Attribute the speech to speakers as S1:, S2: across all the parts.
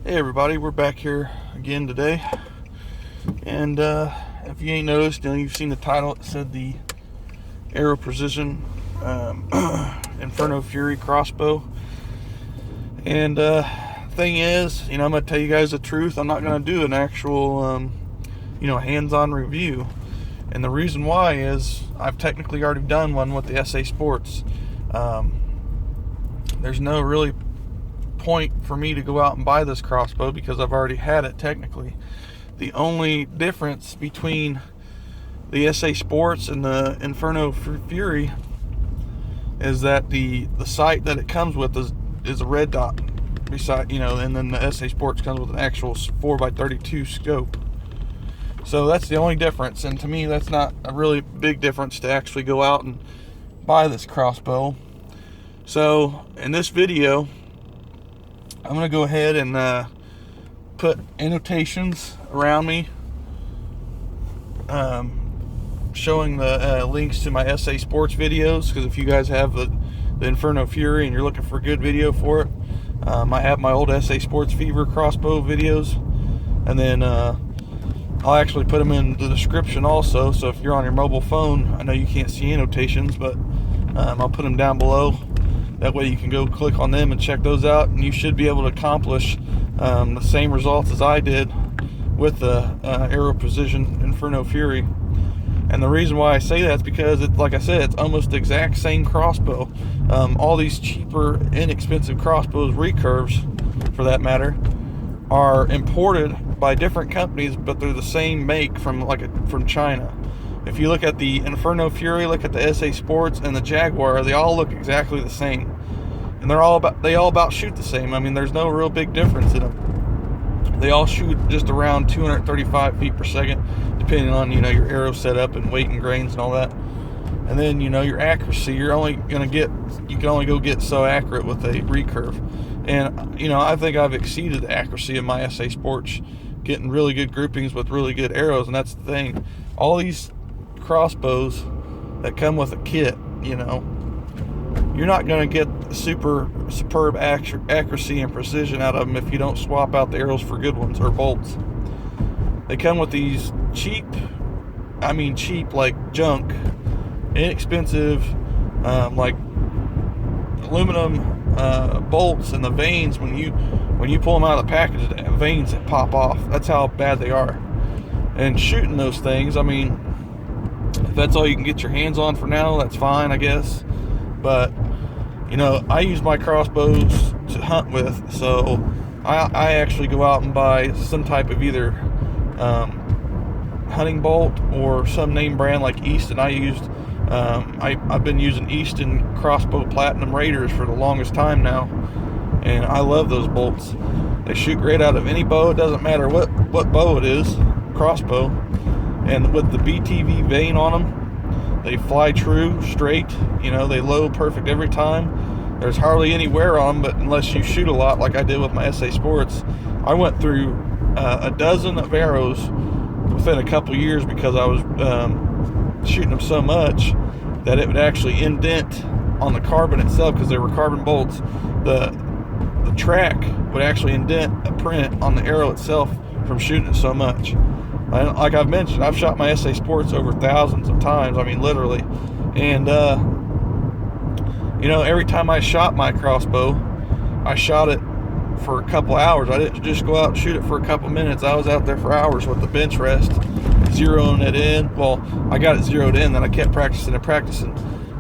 S1: Hey everybody, we're back here again today, and if you ain't noticed, you've seen the title. It said the Aero Precision Inferno Fury Crossbow. And thing is, I'm going to tell you guys the truth. I'm not going to do an actual, hands-on review, and the reason why is I've technically already done one with the SA Sports. There's no really point for me to go out and buy this crossbow because I've already had it technically. The only difference between the SA Sports and the Inferno Fury is that the sight that it comes with is a red dot beside, and then the SA Sports comes with an actual 4x32 scope. So that's the only difference, and to me that's not a really big difference to actually go out and buy this crossbow. So in this video I'm going to go ahead and put annotations around me showing the links to my SA Sports videos, because if you guys have the Inferno Fury and you're looking for a good video for it, I have my old SA Sports Fever crossbow videos, and then I'll actually put them in the description also, so if you're on your mobile phone, I know you can't see annotations, but I'll put them down below. That way you can go click on them and check those out, and you should be able to accomplish the same results as I did with the Aero Precision Inferno Fury. And the reason why I say that is because, like I said, it's almost the exact same crossbow. All these cheaper, inexpensive crossbows, recurves for that matter, are imported by different companies, but they're the same make from China. If you look at the Inferno Fury, look at the SA Sports and the Jaguar, they all look exactly the same, and they all about shoot the same. I mean, there's no real big difference in them. They all shoot just around 235 feet per second, depending on your arrow setup and weight and grains and all that. And then your accuracy, you can only go get so accurate with a recurve. And I think I've exceeded the accuracy of my SA Sports, getting really good groupings with really good arrows. And that's the thing, all these crossbows that come with a kit, you're not going to get superb accuracy and precision out of them if you don't swap out the arrows for good ones or bolts. They come with these cheap like junk, inexpensive like aluminum bolts, and the vanes, when you pull them out of the package, the vanes that pop off. That's how bad they are. And shooting those things, if that's all you can get your hands on for now, that's fine, I guess. But I use my crossbows to hunt with, so I actually go out and buy some type of either hunting bolt or some name brand like Easton. I've been using Easton Crossbow Platinum Raiders for the longest time now, and I love those bolts. They shoot great out of any bow. It doesn't matter what bow it is, crossbow. And with the BTV vane on them, they fly true, straight. They load perfect every time. There's hardly any wear on them, but unless you shoot a lot like I did with my SA Sports. I went through a dozen of arrows within a couple years because I was shooting them so much that it would actually indent on the carbon itself, because they were carbon bolts. The track would actually indent a print on the arrow itself from shooting it so much. Like I've mentioned, I've shot my SA Sports over thousands of times, literally. And every time I shot my crossbow, I shot it for a couple hours. I didn't just go out and shoot it for a couple minutes. I was out there for hours with the bench rest, zeroing it in. Well, I got it zeroed in, then I kept practicing.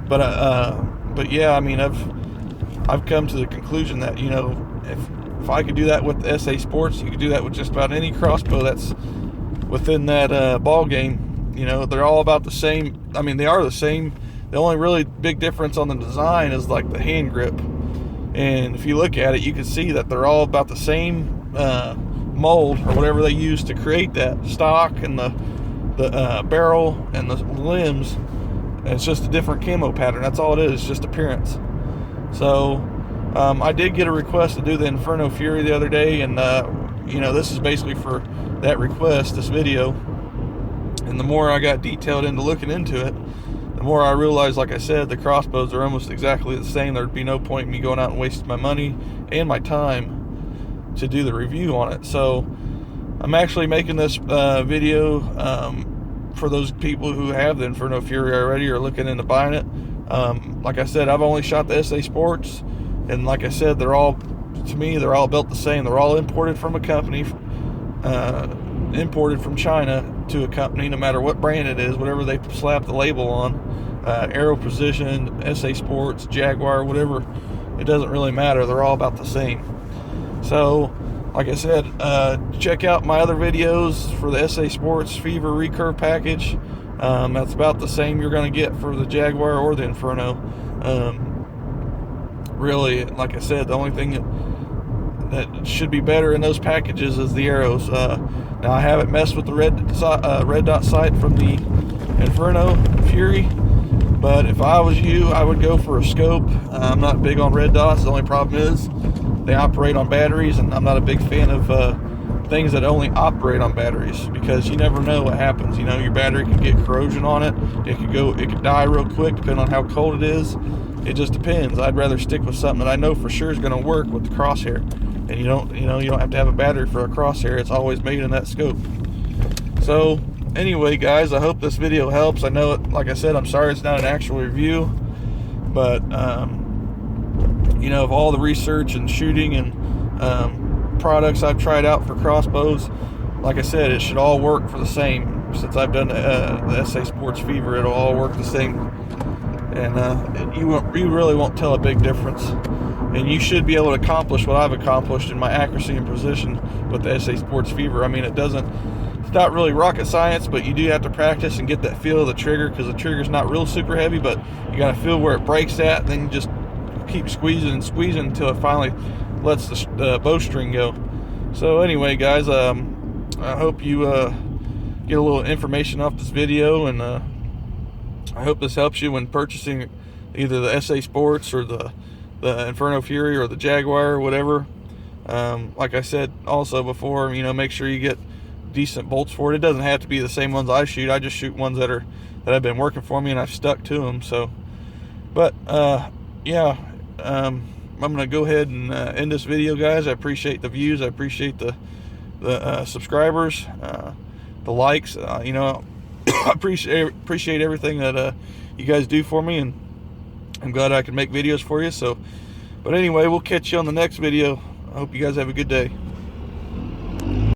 S1: But yeah, I've come to the conclusion that if I could do that with the SA Sports, you could do that with just about any crossbow that's within that ball game. They're all about the same. They are the same. The only really big difference on the design is like the hand grip. And if you look at it, you can see that they're all about the same mold or whatever they use to create that stock, and the barrel and the limbs. And it's just a different camo pattern. That's all it is, just appearance. So I did get a request to do the Inferno Fury the other day, and this is basically for that request, this video. And the more I got detailed into looking into it, the more I realized, like I said, the crossbows are almost exactly the same. There'd be no point in me going out and wasting my money and my time to do the review on it. So I'm actually making this video for those people who have the Inferno Fury already or looking into buying it. Like I said, I've only shot the SA Sports, and like I said, they're all, to me, they're all built the same. They're all imported from a company, imported from China to a company, no matter what brand it is, whatever they slap the label on, Aero Precision, SA Sports, Jaguar, whatever, it doesn't really matter. They're all about the same. So, like I said, check out my other videos for the SA Sports Fever Recurve package. That's about the same you're going to get for the Jaguar or the Inferno. Really, like I said, the only thing that should be better in those packages is the arrows. Now, I haven't messed with the red dot sight from the Inferno Fury, but if I was you, I would go for a scope. I'm not big on red dots. The only problem is they operate on batteries, and I'm not a big fan of things that only operate on batteries, because you never know what happens. You know, your battery could get corrosion on it. It could die real quick depending on how cold it is. It just depends. I'd rather stick with something that I know for sure is going to work with the crosshair. And you don't have to have a battery for a crosshair. It's always made in that scope. So anyway, guys, I hope this video helps. I know it, like I said, I'm sorry it's not an actual review, but of all the research and shooting and products I've tried out for crossbows, like I said, it should all work for the same. Since I've done the SA Sports Fever, it'll all work the same, and you really won't tell a big difference. And you should be able to accomplish what I've accomplished in my accuracy and precision with the SA Sports Fever. I mean, it's not really rocket science, but you do have to practice and get that feel of the trigger, because the trigger's not real super heavy, but you got to feel where it breaks at, and then you just keep squeezing and squeezing until it finally lets the bowstring go. So anyway, guys, I hope you get a little information off this video, and I hope this helps you when purchasing either the SA Sports or the Inferno Fury or the Jaguar or whatever. Like I said also before, make sure you get decent bolts for it. It doesn't have to be the same ones I shoot. I just shoot ones that have been working for me, and I've stuck to them. So, but yeah, I'm gonna go ahead and end this video, guys. I appreciate the views. I appreciate the subscribers, the likes. I appreciate everything that you guys do for me, and I'm glad I can make videos for you. So, but anyway, we'll catch you on the next video. I hope you guys have a good day.